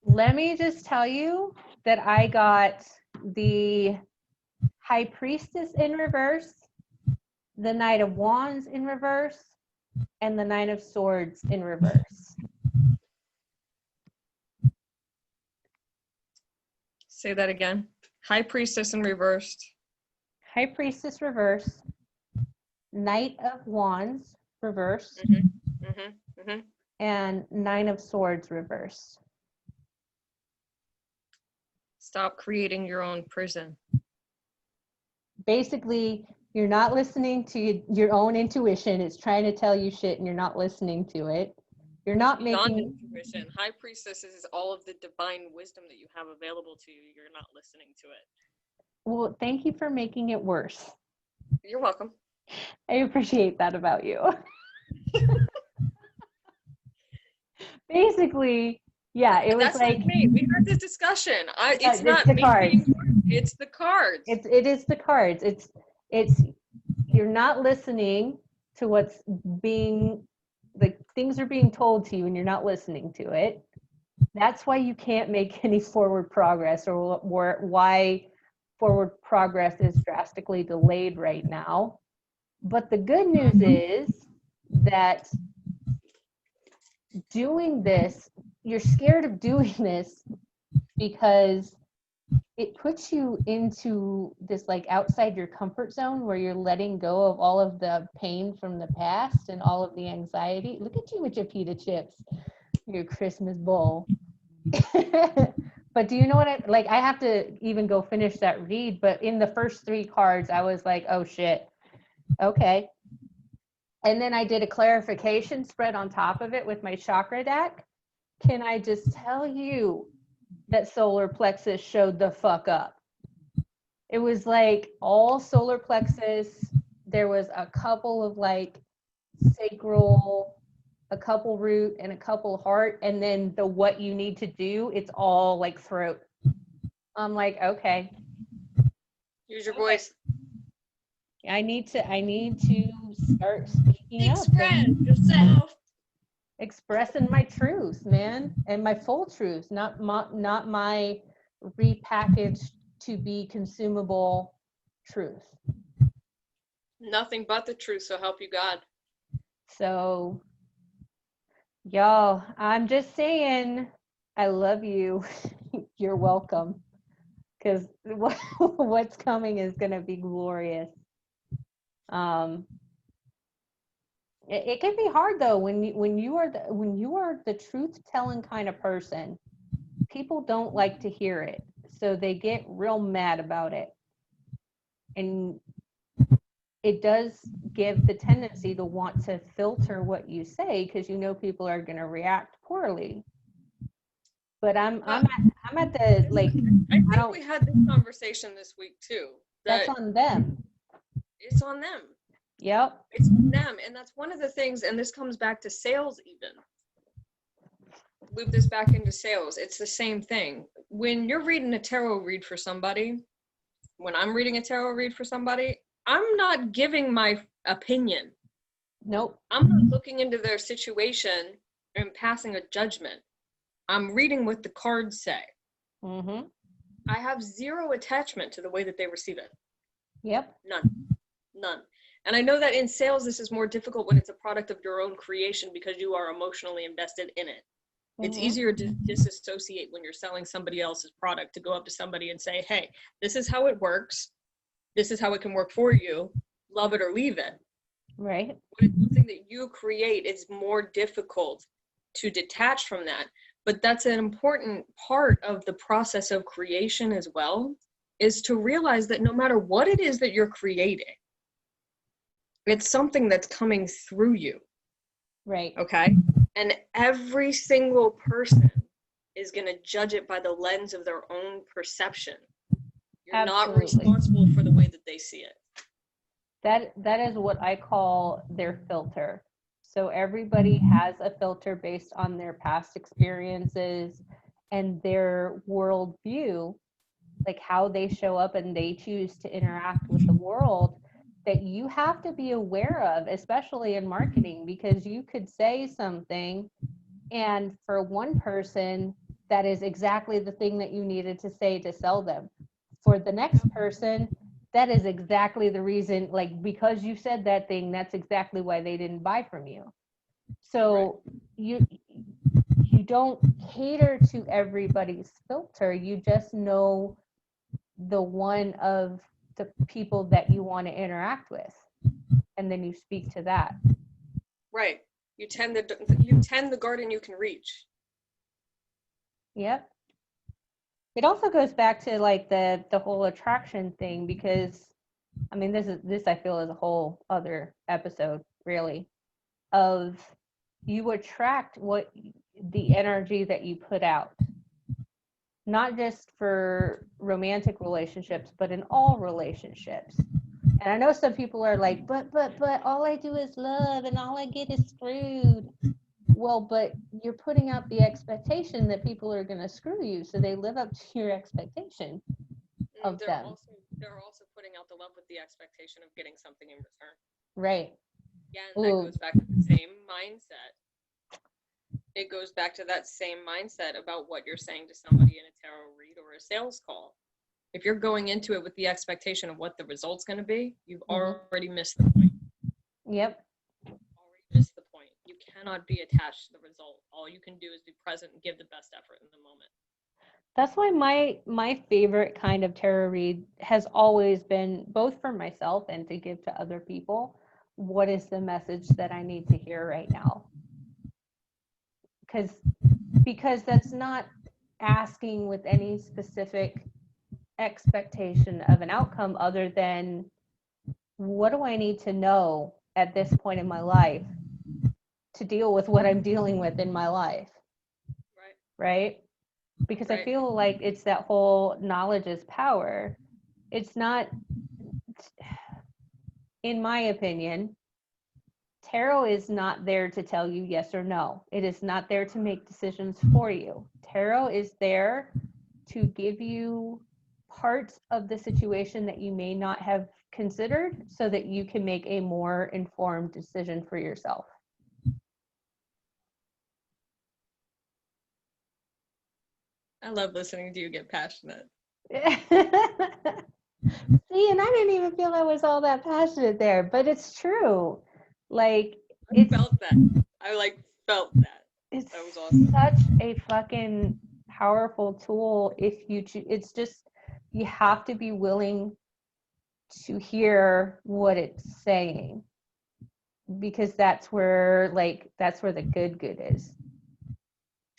Let me just tell you that I got the High Priestess in reverse, the Knight of Wands in reverse, and the Nine of Swords in reverse. Say that again. High Priestess in reversed. High Priestess reverse, Knight of Wands reverse, and Nine of Swords reverse. Stop creating your own prison. Basically, you're not listening to your own intuition. It's trying to tell you shit and you're not listening to it. You're not Beyond making intuition. High Priestess is all of the divine wisdom that you have available to you. You're not listening to it. Well, thank you for making it worse. You're welcome. I appreciate that about you. Basically, yeah, it was That's like me. We had this discussion. It's not the me cards. It's the cards. It is the cards. It's you're not listening to what's being, the things are being told to you and you're not listening to it. That's why you can't make any forward progress, or why forward progress is drastically delayed right now. But the good news is that doing this, you're scared of doing this because it puts you into this like outside your comfort zone where you're letting go of all of the pain from the past and all of the anxiety. Look at you with your pita chips, your Christmas bowl. But do you know what I have to even go finish that read, but in the first 3 cards I was like, oh shit, okay. And then I did a clarification spread on top of it with my chakra deck. Can I just tell you that solar plexus showed the fuck up. It was like all solar plexus. There was a couple of like sacral, a couple root, and a couple heart, and then the what you need to do, it's all like throat. I'm like, okay. Use your voice. I need to start speaking up and yourself. expressing my truth, man, and my full truth, not my repackaged to be consumable truth. Nothing but the truth, so help you God. So, y'all, I'm just saying, I love you. You're welcome. Because what's coming is gonna be glorious. It can be hard though when you are the truth telling kind of person. People don't like to hear it, so they get real mad about it, and it does give the tendency to want to filter what you say because you know people are going to react poorly. But I'm at the like. I think we had this conversation this week too. That's on them. It's on them. Yep. It's on them, and that's one of the things. And this comes back to sales even. Loop this back into sales. It's the same thing. When you're reading a tarot read for somebody, when I'm reading a tarot read for somebody, I'm not giving my opinion. Nope. I'm not looking into their situation and passing a judgment. I'm reading what the cards say. Mm-hmm. I have zero attachment to the way that they receive it. Yep. None. And I know that in sales, this is more difficult when it's a product of your own creation because you are emotionally invested in it. It's easier to disassociate when you're selling somebody else's product, to go up to somebody and say, hey, this is how it works. This is how it can work for you. Love it or leave it. Right. When it's something that you create, it's more difficult to detach from that. But that's an important part of the process of creation as well, is to realize that no matter what it is that you're creating, it's something that's coming through you. Right. Okay? And every single person is going to judge it by the lens of their own perception. You're Absolutely. not responsible for the way that they see it. That is what I call their filter. So everybody has a filter based on their past experiences and their worldview, like how they show up and they choose to interact with the world, that you have to be aware of, especially in marketing, because you could say something and for one person, that is exactly the thing that you needed to say to sell them. For the next person, that is exactly the reason, like, because you said that thing, that's exactly why they didn't buy from you. So you don't cater to everybody's filter. You just know the one of the people that you want to interact with, and then you speak to that. Right. You tend the garden you can reach. Yep. It also goes back to like the whole attraction thing, because I mean this I feel is a whole other episode really, of you attract what the energy that you put out, not just for romantic relationships but in all relationships. And I know some people are like, but all I do is love and all I get is screwed. Well, but you're putting out the expectation that people are going to screw you, so they live up to your expectation of them. They're also putting out the love with the expectation of getting something in return. Right. Yeah, and that goes back to the same mindset. It goes back to that same mindset about what you're saying to somebody in a tarot read or a sales call. If you're going into it with the expectation of what the result's going to be, you've already missed the point. Yep. Already missed the point. You cannot be attached to the result. All you can do is be present and give the best effort in the moment. That's why my favorite kind of tarot read has always been, both for myself and to give to other people, what is the message that I need to hear right now? Because that's not asking with any specific expectation of an outcome other than, what do I need to know at this point in my life to deal with what I'm dealing with in my life? Right. because I Right. feel like it's that whole knowledge is power. It's not, in my opinion, tarot is not there to tell you yes or no. It is not there to make decisions for you. Tarot is there to give you parts of the situation that you may not have considered so that you can make a more informed decision for yourself. I love listening to you get passionate. See, and I didn't even feel I was all that passionate there, but it's true. Like, I felt that. I like felt that. It's That was awesome. Such a fucking powerful tool if you choose. It's just, you have to be willing to hear what it's saying, because that's where the good is.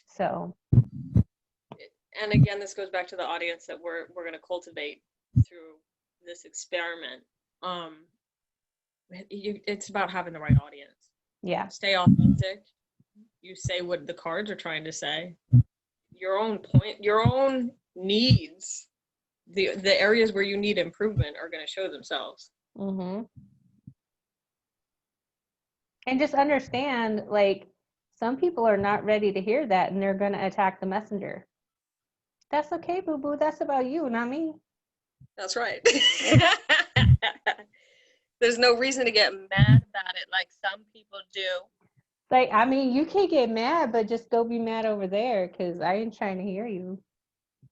So, and again, this goes back to the audience that we're going to cultivate through this experiment. It's about having the right audience. yeah. Stay authentic. You say what the cards are trying to say. Your own point, your own needs, the areas where you need improvement are going to show themselves. Mm-hmm. And just understand, like, some people are not ready to hear that, and they're going to attack the messenger. That's okay, boo-boo. That's about you, not me. That's right. There's no reason to get mad about it like some people do. Like, I mean, you can get mad, but just go be mad over there, because I ain't trying to hear you.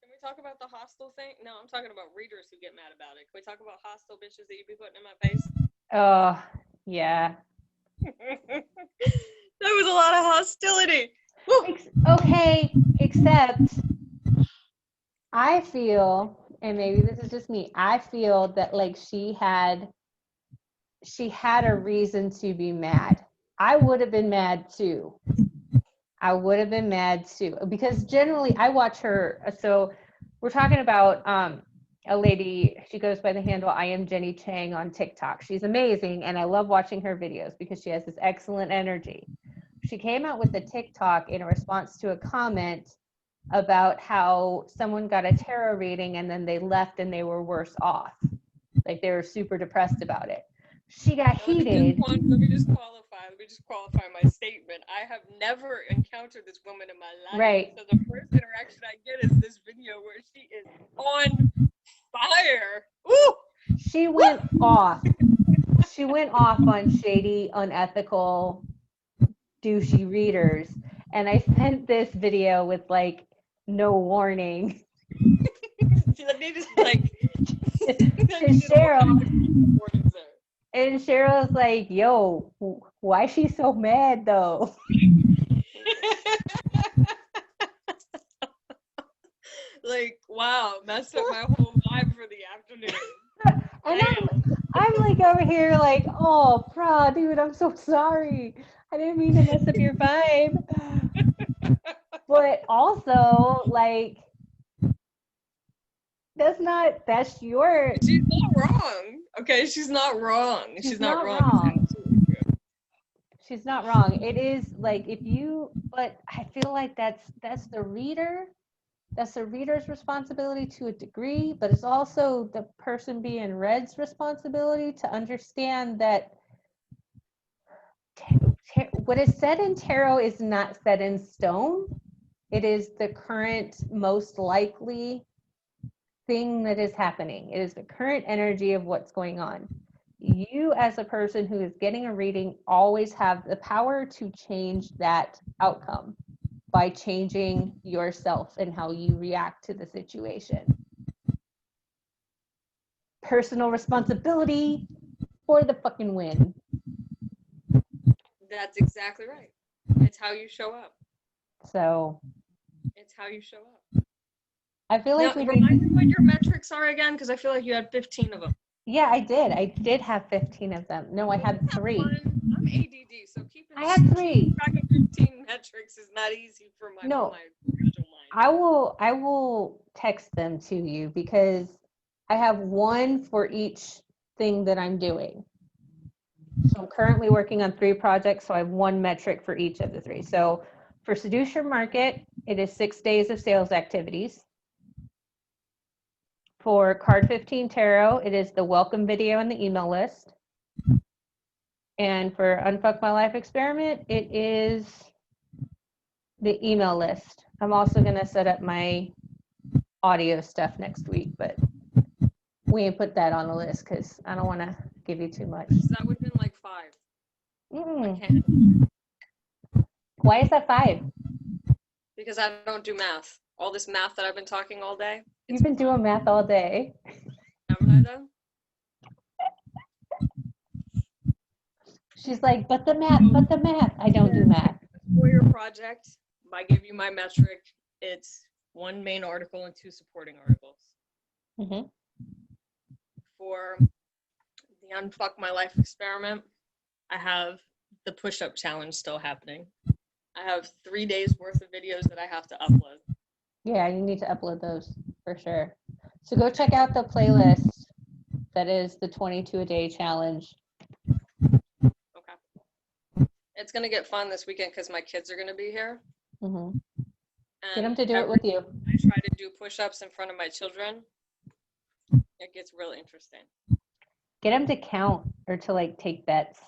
Can we talk about the hostile thing? No, I'm talking about readers who get mad about it. Can we talk about hostile bitches that you be putting in my face? Oh, yeah. There was a lot of hostility. Okay, except I feel, and maybe this is just me, I feel that, like, she had a reason to be mad. I would have been mad too. Because generally I watch her. So we're talking about a lady, she goes by the handle I am Jenny Chang on TikTok. She's amazing, and I love watching her videos because she has this excellent energy. She came out with a TikTok in response to a comment about how someone got a tarot reading and then they left and they were worse off. Like, they were super depressed about it. She got heated. Let me just qualify my statement. I have never encountered this woman in my life. Right. So the first interaction I get is this video where she is on fire. Ooh! She went off. She went off on shady, unethical, douchey readers. And I sent this video with, like, no warning. They just, like, to Cheryl. And Cheryl's like, yo, why is she so mad though? Like, wow, messed up my whole vibe for the afternoon. And I'm like over here like, oh, bro, dude, I'm so sorry. I didn't mean to mess up your vibe. But also, like, that's your... She's not wrong. Okay, she's not wrong. She's not wrong. She's not wrong. It is like, but I feel like that's the reader. That's the reader's responsibility to a degree, but it's also the person being read's responsibility to understand that what is said in tarot is not set in stone. It is the current, most likely thing that is happening. It is the current energy of what's going on. You, as a person who is getting a reading, always have the power to change that outcome by changing yourself and how you react to the situation. Personal responsibility for the fucking win. That's exactly right. It's how you show up. So it's how you show up. I feel like remind me what your metrics are again, because I feel like you had 15 of them. Yeah, I did. I did have 15 of them. No, I had 3. I'm ADD, so keeping I had 3. 15 metrics is not easy for my fragile mind. I will text them to you because I have 1 for each thing that I'm doing. So I'm currently working on 3 projects, so I have 1 metric for each of the 3. So for Seduce Your Market, it is 6 days of sales activities. For Card 15 Tarot, it is the welcome video and the email list. And for Unfuck My Life Experiment, it is the email list. I'm also going to set up my audio stuff next week, but we ain't put that on the list because I don't want to give you too much. That would have been like 5. Mm. I can't. Why is that 5? Because I don't do math. All this math that I've been talking all day. You've been doing math all day. Haven't I though? She's like, but the math. I don't do math. For your project, I give you my metric. It's 1 main article and 2 supporting articles. Mm-hmm. For the Unfuck My Life Experiment, I have the push-up challenge still happening. I have 3 days worth of videos that I have to upload. Yeah, you need to upload those for sure. So go check out the playlist that is the 22 a day challenge. Okay. It's going to get fun this weekend because my kids are going to be here. Mm-hmm. And Get them to do it with you. I try to do push-ups in front of my children. It gets really interesting. Get them to count or to like take bets.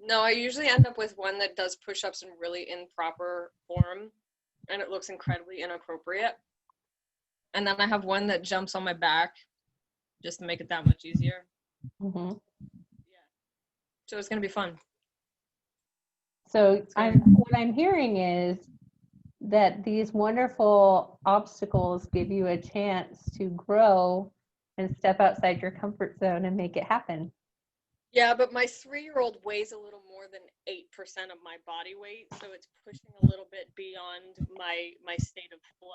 No, I usually end up with one that does push-ups in really improper form, and it looks incredibly inappropriate. And then I have one that jumps on my back just to make it that much easier. Mm-hmm. Yeah. So it's going to be fun. So what I'm hearing is that these wonderful obstacles give you a chance to grow and step outside your comfort zone and make it happen. Yeah, but my 3-year-old weighs a little more than 8% of my body weight, so it's pushing a little bit beyond my state of flow.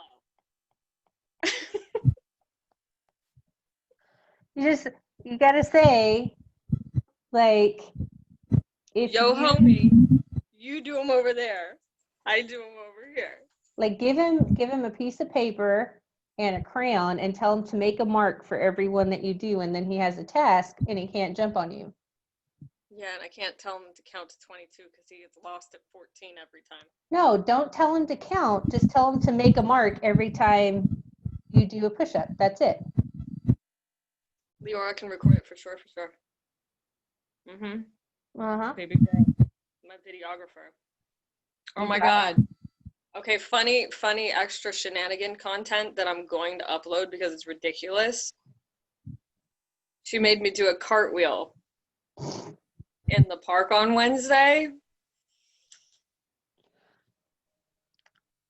You gotta say, like, if homie, you do them over there. I do them over here. Like, give him a piece of paper and a crayon and tell him to make a mark for every one that you do, and then he has a task and he can't jump on you. Yeah, and I can't tell him to count to 22 because he gets lost at 14 every time. No, don't tell him to count. Just tell him to make a mark every time you do a push-up. That's it. Leora can record it for sure. Mm-hmm. Uh-huh. Baby girl. My videographer. Oh my God. Okay, funny extra shenanigan content that I'm going to upload because it's ridiculous. She made me do a cartwheel in the park on Wednesday.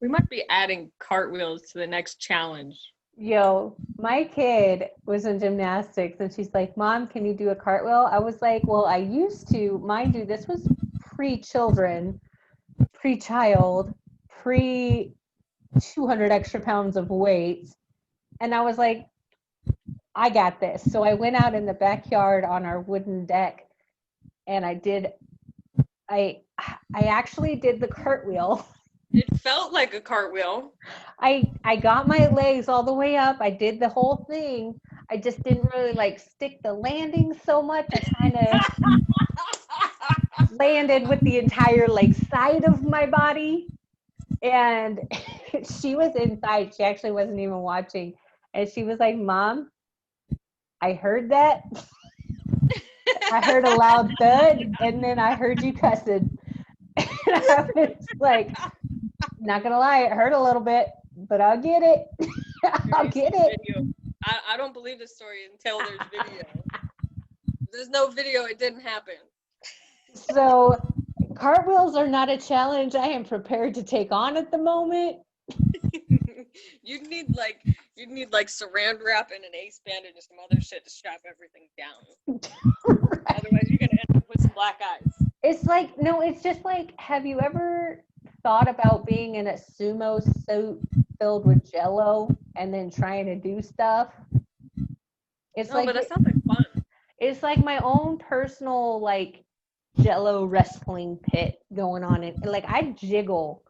We might be adding cartwheels to the next challenge. Yo, my kid was in gymnastics and she's like, Mom, can you do a cartwheel? I was like, well, I used to. Mind you, this was pre-children, pre-child, pre-200 extra pounds of weight. And I was like, I got this. So I went out in the backyard on our wooden deck and I actually did the cartwheel. It felt like a cartwheel. I got my legs all the way up. I did the whole thing. I just didn't really like stick the landing so much. I kind of landed with the entire like side of my body. And she was inside. She actually wasn't even watching. And she was like, Mom, I heard that. I heard a loud thud, and then I heard you cussing. And I was like, not gonna lie, it hurt a little bit, but I'll get it. I'll get it. I don't believe the story until there's video. If there's no video, it didn't happen. So cartwheels are not a challenge I am prepared to take on at the moment. You'd need like saran wrap and an ace bandage and some other shit to strap everything down. Right. Otherwise you're gonna end up with some black eyes. It's like, no, it's just like, have you ever thought about being in a sumo suit filled with jello and then trying to do stuff? It's but that sounds like fun. It's like my own personal like jello wrestling pit going on. And like I jiggle.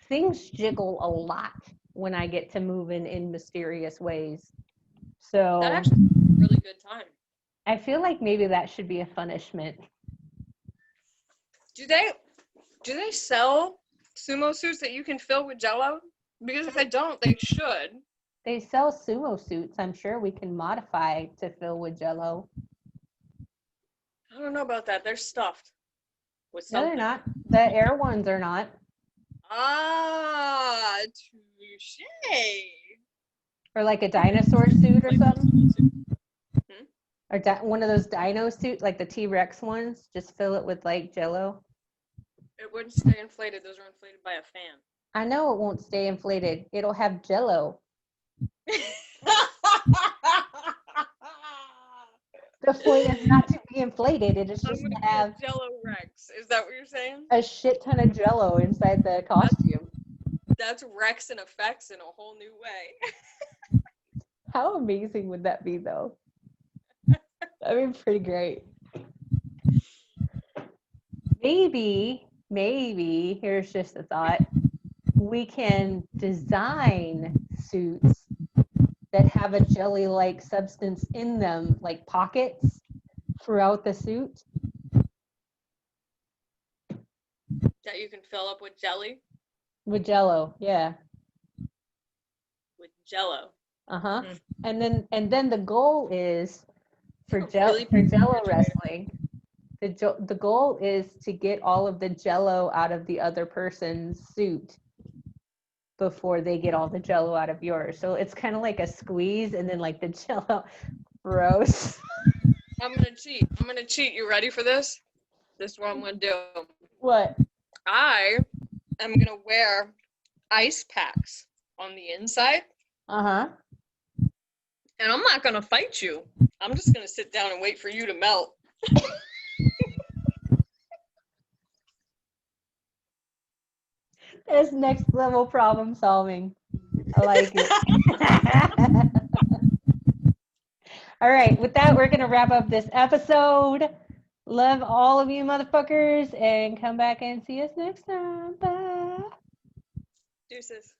Things jiggle a lot when I get to moving in mysterious ways. So that actually is a really good time. I feel like maybe that should be a punishment. Do they sell sumo suits that you can fill with Jello? Because if they don't, they should. They sell sumo suits. I'm sure we can modify to fill with Jello. I don't know about that. They're stuffed with No, something. they're not. The air ones are not. Ah, touche. Or like a dinosaur suit or something. Hmm? Or one of those dino suits, like the T-Rex ones. Just fill it with like Jello. It wouldn't stay inflated. Those are inflated by a fan. I know it won't stay inflated. It'll have Jello. The point is not to be inflated. It is just to have Jello Rex. Is that what you're saying? a shit ton of Jello inside the costume. That's Rex in effects in a whole new way. How amazing would that be, though? That'd be pretty great. Maybe, here's just a thought. We can design suits that have a jelly-like substance in them, like pockets throughout the suit. That you can fill up with jelly? With Jello, yeah. With Jello. Uh-huh. And then the goal is for Really Jello wrestling. The goal is to get all of the Jello out of the other person's suit before they get all the Jello out of yours. So it's kind of like a squeeze, and then like the Jello gross. I'm gonna cheat. You ready for this? This is what I'm gonna do. What? I am gonna wear ice packs on the inside. Uh-huh. And I'm not gonna fight you. I'm just gonna sit down and wait for you to melt. That's next level problem solving. I like it. All right, with that, we're going to wrap up this episode. Love all of you motherfuckers, and come back and see us next time. Bye. Deuces.